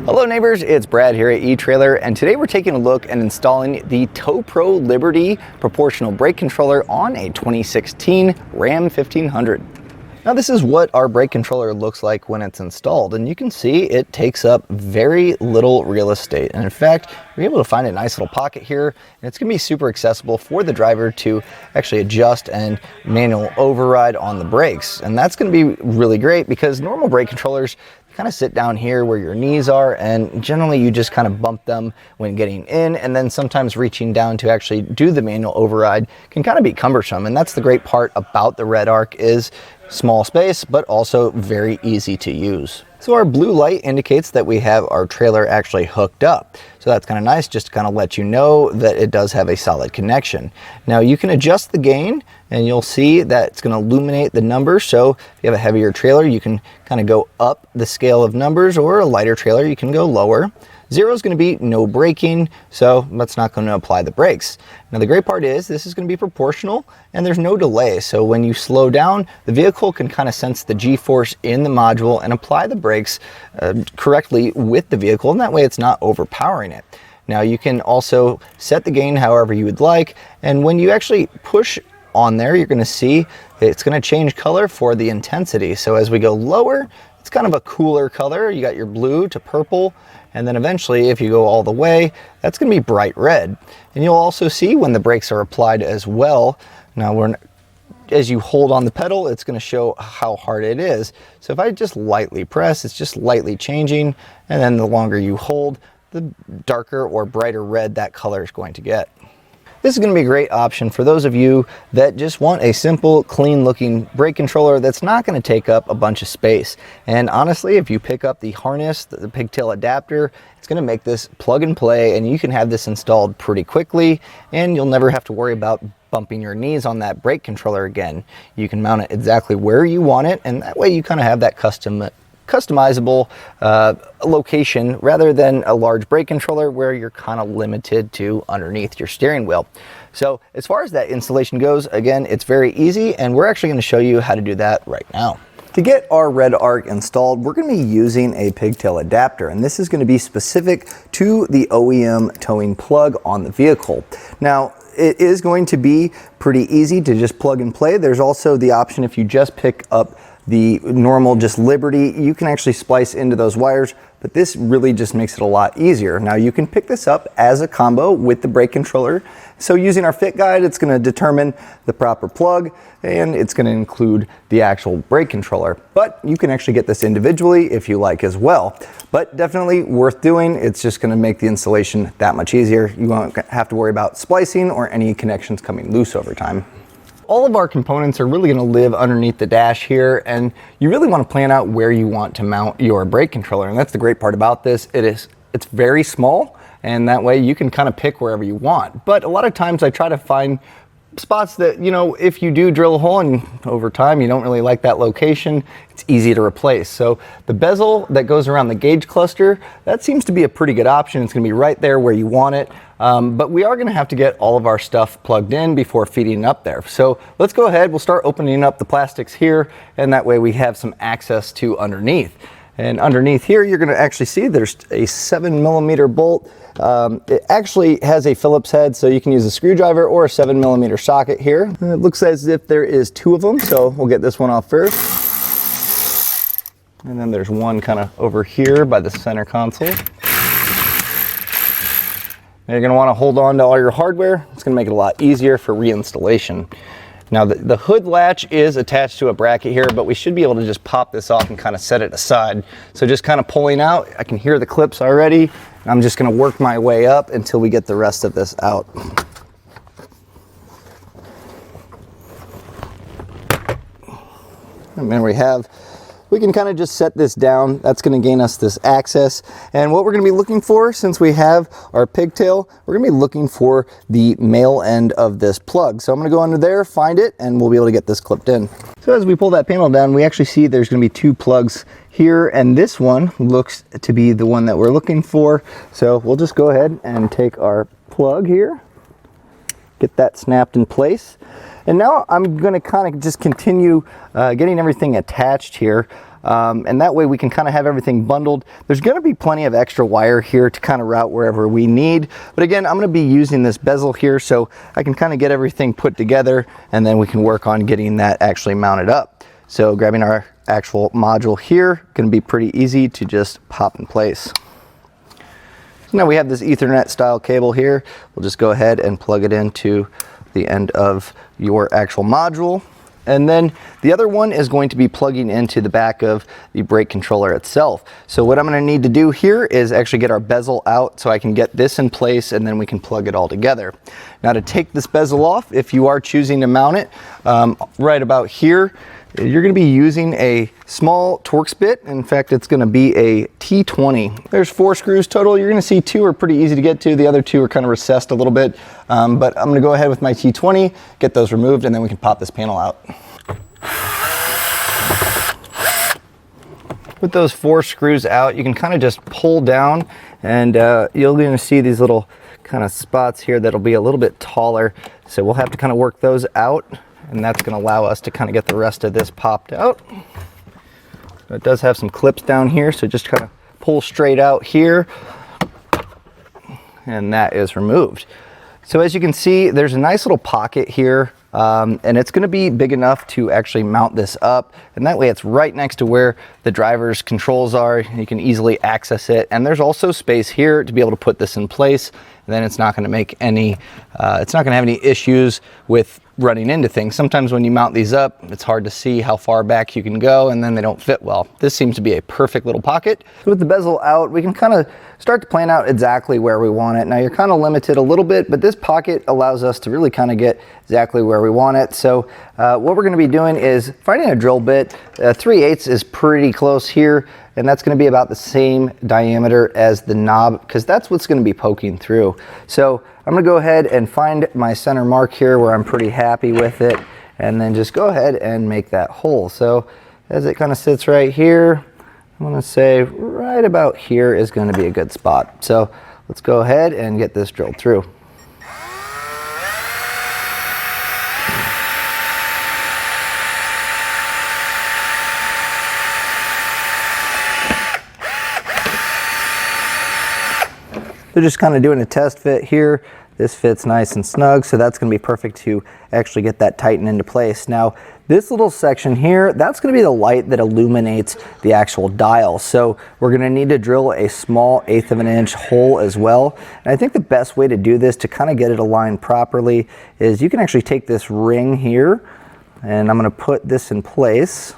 Hello neighbors, it's Brad here at eTrailer, and today we're taking a look and installing the Tow-Pro Liberty proportional brake controller on a 2016 Ram 1500. Now this is what our brake controller looks like when it's installed, and you can see it takes up very little real estate. And in fact, you're able to find a nice little pocket here, and it's going to be super accessible for the driver to actually adjust and manual override on the brakes. And that's going to be really great because normal brake controllers kind of sit down here where your knees are, and generally you just kind of bump them when getting in, and then sometimes reaching down to actually do the manual override can kind of be cumbersome. And that's the great part about the Redarc, is small space but also very easy to use. So our blue light indicates that we have our trailer actually hooked up. So that's kind of nice, just to kind of let you know that it does have a solid connection. Now you can adjust the gain, and you'll see that it's going to illuminate the numbers. So if you have a heavier trailer, you can kind of go up the scale of numbers, or a lighter trailer, you can go lower. 0 is going to be no braking, so that's not going to apply the brakes. Now the great part is this is going to be proportional, and there's no delay. So when you slow down, the vehicle can kind of sense the G-force in the module and apply the brakes correctly with the vehicle, and that way it's not overpowering it. Now you can also set the gain however you would like, and when you actually push on there, you're going to see it's going to change color for the intensity. So as we go lower, it's kind of a cooler color. You got your blue to purple, and then eventually if you go all the way, that's going to be bright red. And you'll also see when the brakes are applied as well. Now as you hold on the pedal, it's going to show how hard it is. So if I just lightly press, it's just lightly changing, and then the longer you hold, the darker or brighter red that color is going to get. This is going to be a great option for those of you that just want a simple, clean looking brake controller that's not going to take up a bunch of space. And honestly, if you pick up the harness, the pigtail adapter, it's going to make this plug and play, and you can have this installed pretty quickly, and you'll never have to worry about bumping your knees on that brake controller again. You can mount it exactly where you want it, and that way you kind of have that customizable location rather than a large brake controller where you're kind of limited to underneath your steering wheel. So as far as that installation goes, again, it's very easy, and we're actually going to show you how to do that right now. To get our Redarc installed, we're going to be using a pigtail adapter, and this is going to be specific to the OEM towing plug on the vehicle. Now it is going to be pretty easy to just plug and play. There's also the option, if you just pick up the normal just Liberty, you can actually splice into those wires, but this really just makes it a lot easier. Now you can pick this up as a combo with the brake controller. So using our fit guide, it's going to determine the proper plug, and it's going to include the actual brake controller. But you can actually get this individually if you like as well. But definitely worth doing. It's just going to make the installation that much easier. You won't have to worry about splicing or any connections coming loose over time. All of our components are really going to live underneath the dash here, and you really want to plan out where you want to mount your brake controller. And that's the great part about this. It's very small, and that way you can kind of pick wherever you want. But a lot of times I try to find spots that, you know, if you do drill a hole and over time you don't really like that location, it's easy to replace. So the bezel that goes around the gauge cluster, that seems to be a pretty good option. It's going to be right there where you want it. But we are going to have to get all of our stuff plugged in before feeding up there. So let's go ahead. We'll start opening up the plastics here, and that way we have some access to underneath. And underneath here, you're going to actually see there's a 7mm bolt. It actually has a Phillips head, so you can use a screwdriver or a 7mm socket here. It looks as if there is 2 of them, so we'll get this one off first. And then there's one kind of over here by the center console. Now you're going to want to hold on to all your hardware. It's going to make it a lot easier for reinstallation. Now the hood latch is attached to a bracket here, but we should be able to just pop this off and kind of set it aside. So just kind of pulling out, I can hear the clips already. I'm just going to work my way up until we get the rest of this out. And there we can kind of just set this down. That's going to gain us this access. And what we're going to be looking for, since we have our pigtail, we're going to be looking for the male end of this plug. So I'm going to go under there, find it, and we'll be able to get this clipped in. So as we pull that panel down, we actually see there's going to be 2 plugs here, and this one looks to be the one that we're looking for. So we'll just go ahead and take our plug here, get that snapped in place. And now I'm going to kind of just continue getting everything attached here. and that way we can kind of have everything bundled. There's going to be plenty of extra wire here to kind of route wherever we need, but again, I'm going to be using this bezel here so I can kind of get everything put together, and then we can work on getting that actually mounted up. So grabbing our actual module here, going to be pretty easy to just pop in place. So now we have this Ethernet style cable here. We'll just go ahead and plug it into the end of your actual module. And then the other one is going to be plugging into the back of the brake controller itself. So what I'm going to need to do here is actually get our bezel out so I can get this in place, and then we can plug it all together. Now to take this bezel off, if you are choosing to mount it right about here, you're going to be using a small Torx bit. In fact, it's going to be a T20. There's 4 screws total. You're going to see 2 are pretty easy to get to. The other 2 are kind of recessed a little bit, but I'm going to go ahead with my T20, get those removed, and then we can pop this panel out. With those 4 screws out, you can kind of just pull down, and you're going to see these little kind of spots here that'll be a little bit taller. So we'll have to kind of work those out, and that's going to allow us to kind of get the rest of this popped out. It does have some clips down here, so just kind of pull straight out here, and that is removed. So as you can see, there's a nice little pocket here, and it's going to be big enough to actually mount this up, and that way it's right next to where the driver's controls are. You can easily access it, and there's also space here to be able to put this in place, and then it's not going to make any it's not going to have any issues with running into things. Sometimes when you mount these up, it's hard to see how far back you can go, and then they don't fit well. This seems to be a perfect little pocket. So with the bezel out, we can kind of start to plan out exactly where we want it. Now you're kind of limited a little bit, but this pocket allows us to really kind of get exactly where we want it. So what we're going to be doing is finding a drill bit. 3/8 is pretty close here, and that's going to be about the same diameter as the knob, because that's what's going to be poking through. So I'm going to go ahead and find my center mark here where I'm pretty happy with it, and then just go ahead and make that hole. So as it kind of sits right here, I'm going to say right about here is going to be a good spot. So let's go ahead and get this drilled through. They're just kind of doing a test fit here. This fits nice and snug, so that's going to be perfect to actually get that tightened into place. Now, this little section here, that's going to be the light that illuminates the actual dial. So we're going to need to drill a small 1/8 of an inch hole as well. And I think the best way to do this to kind of get it aligned properly is you can actually take this ring here, and I'm going to put this in place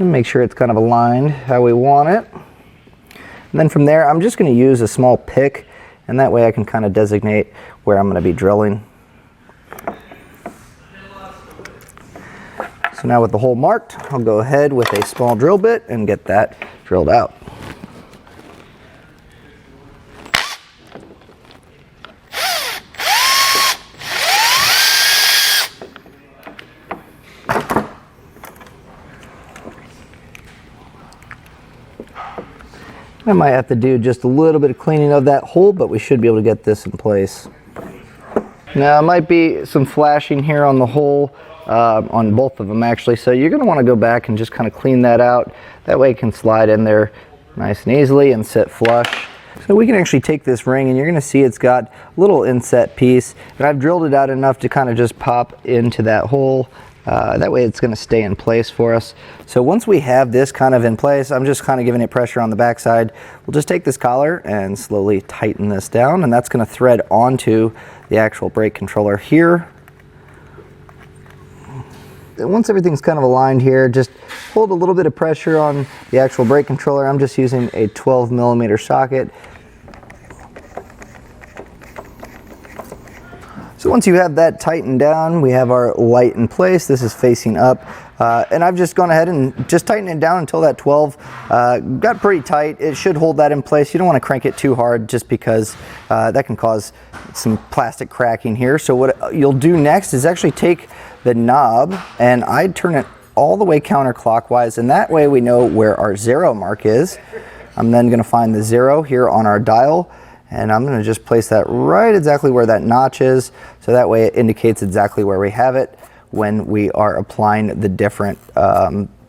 and make sure it's kind of aligned how we want it. And then from there, I'm just going to use a small pick, and that way I can kind of designate where I'm going to be drilling. So now with the hole marked, I'll go ahead with a small drill bit and get that drilled out. I might have to do just a little bit of cleaning of that hole, but we should be able to get this in place. Now, it might be some flashing here on the hole, on both of them actually, so you're going to want to go back and just kind of clean that out. That way it can slide in there nice and easily and sit flush. So we can actually take this ring, and you're going to see it's got a little inset piece, and I've drilled it out enough to kind of just pop into that hole. That way it's going to stay in place for us. So once we have this kind of in place, I'm just kind of giving it pressure on the backside. We'll just take this collar and slowly tighten this down, and that's going to thread onto the actual brake controller here. And once everything's kind of aligned here, just hold a little bit of pressure on the actual brake controller. I'm just using a 12mm socket. So once you have that tightened down, we have our light in place. This is facing up. And I've just gone ahead and just tightened it down until that 12 got pretty tight. It should hold that in place. You don't want to crank it too hard just because that can cause some plastic cracking here. So what you'll do next is actually take the knob, and I'd turn it all the way counterclockwise, and that way we know where our 0 mark is. I'm then going to find the 0 here on our dial, and I'm going to just place that right exactly where that notch is, so that way it indicates exactly where we have it when we are applying the different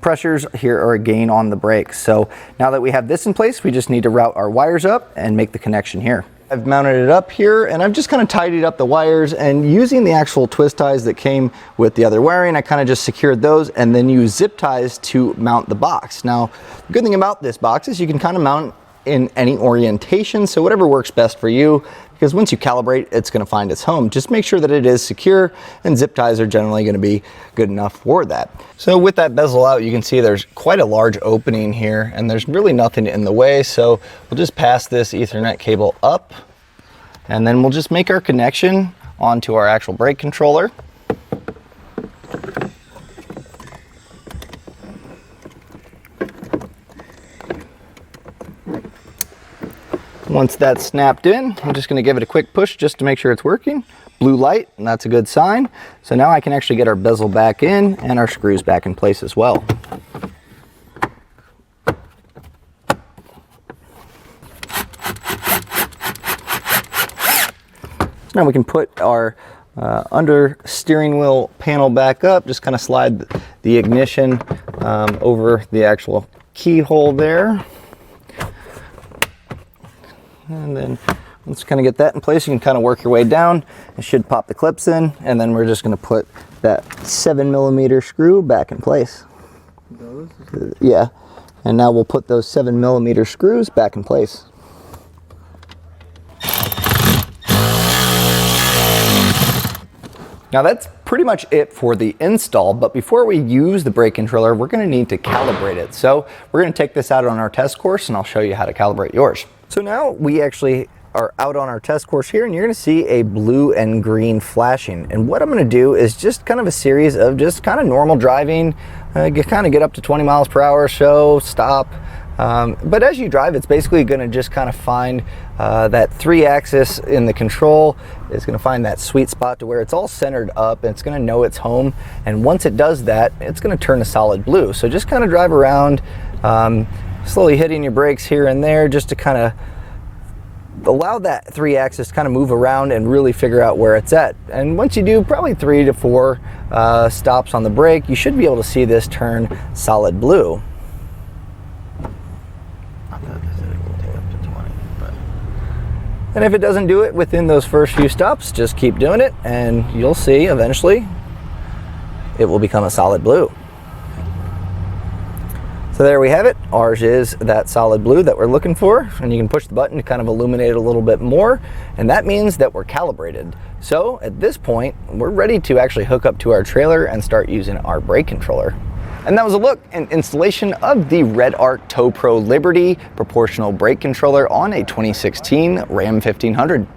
pressures here are again on the brakes. So now that we have this in place, we just need to route our wires up and make the connection here. I've mounted it up here and I've just kind of tidied up the wires, and using the actual twist ties that came with the other wiring, I kind of just secured those and then use zip ties to mount the box. Now, the good thing about this box is you can kind of mount in any orientation, so whatever works best for you, because once you calibrate, it's going to find its home. Just make sure that it is secure, and zip ties are generally going to be good enough for that. So with that bezel out, you can see there's quite a large opening here, and there's really nothing in the way, so we'll just pass this Ethernet cable up, and then we'll just make our connection onto our actual brake controller. Once that's snapped in, I'm just going to give it a quick push just to make sure it's working. Blue light, and that's a good sign. So now I can actually get our bezel back in and our screws back in place as well. So now we can put our under steering wheel panel back up, just kind of slide the ignition over the actual keyhole there. And then once you kind of get that in place, you can kind of work your way down. It should pop the clips in, and then we're just going to put that 7mm screw back in place. Those? Yeah, and now we'll put those 7mm screws back in place. Now that's pretty much it for the install, but before we use the brake controller, we're going to need to calibrate it. So we're going to take this out on our test course, and I'll show you how to calibrate yours. So now we actually are out on our test course here, and you're going to see a blue and green flashing. And what I'm going to do is just kind of a series of just kind of normal driving, kind of get up to 20 miles per hour, show, stop. But as you drive, it's basically going to just kind of find that 3-axis in the control. It's going to find that sweet spot to where it's all centered up, and it's going to know its home. And once it does that, it's going to turn a solid blue. So just kind of drive around, slowly hitting your brakes here and there, just to kind of allow that 3-axis to kind of move around and really figure out where it's at. And once you do probably 3 to 4 stops on the brake, you should be able to see this turn solid blue. And if it doesn't do it within those first few stops, just keep doing it, and you'll see eventually it will become a solid blue. So there we have it. Ours is that solid blue that we're looking for, and you can push the button to kind of illuminate it a little bit more, and that means that we're calibrated. So at this point, we're ready to actually hook up to our trailer and start using our brake controller. And that was a look and installation of the Redarc Tow-Pro Liberty proportional brake controller on a 2016 Ram 1500.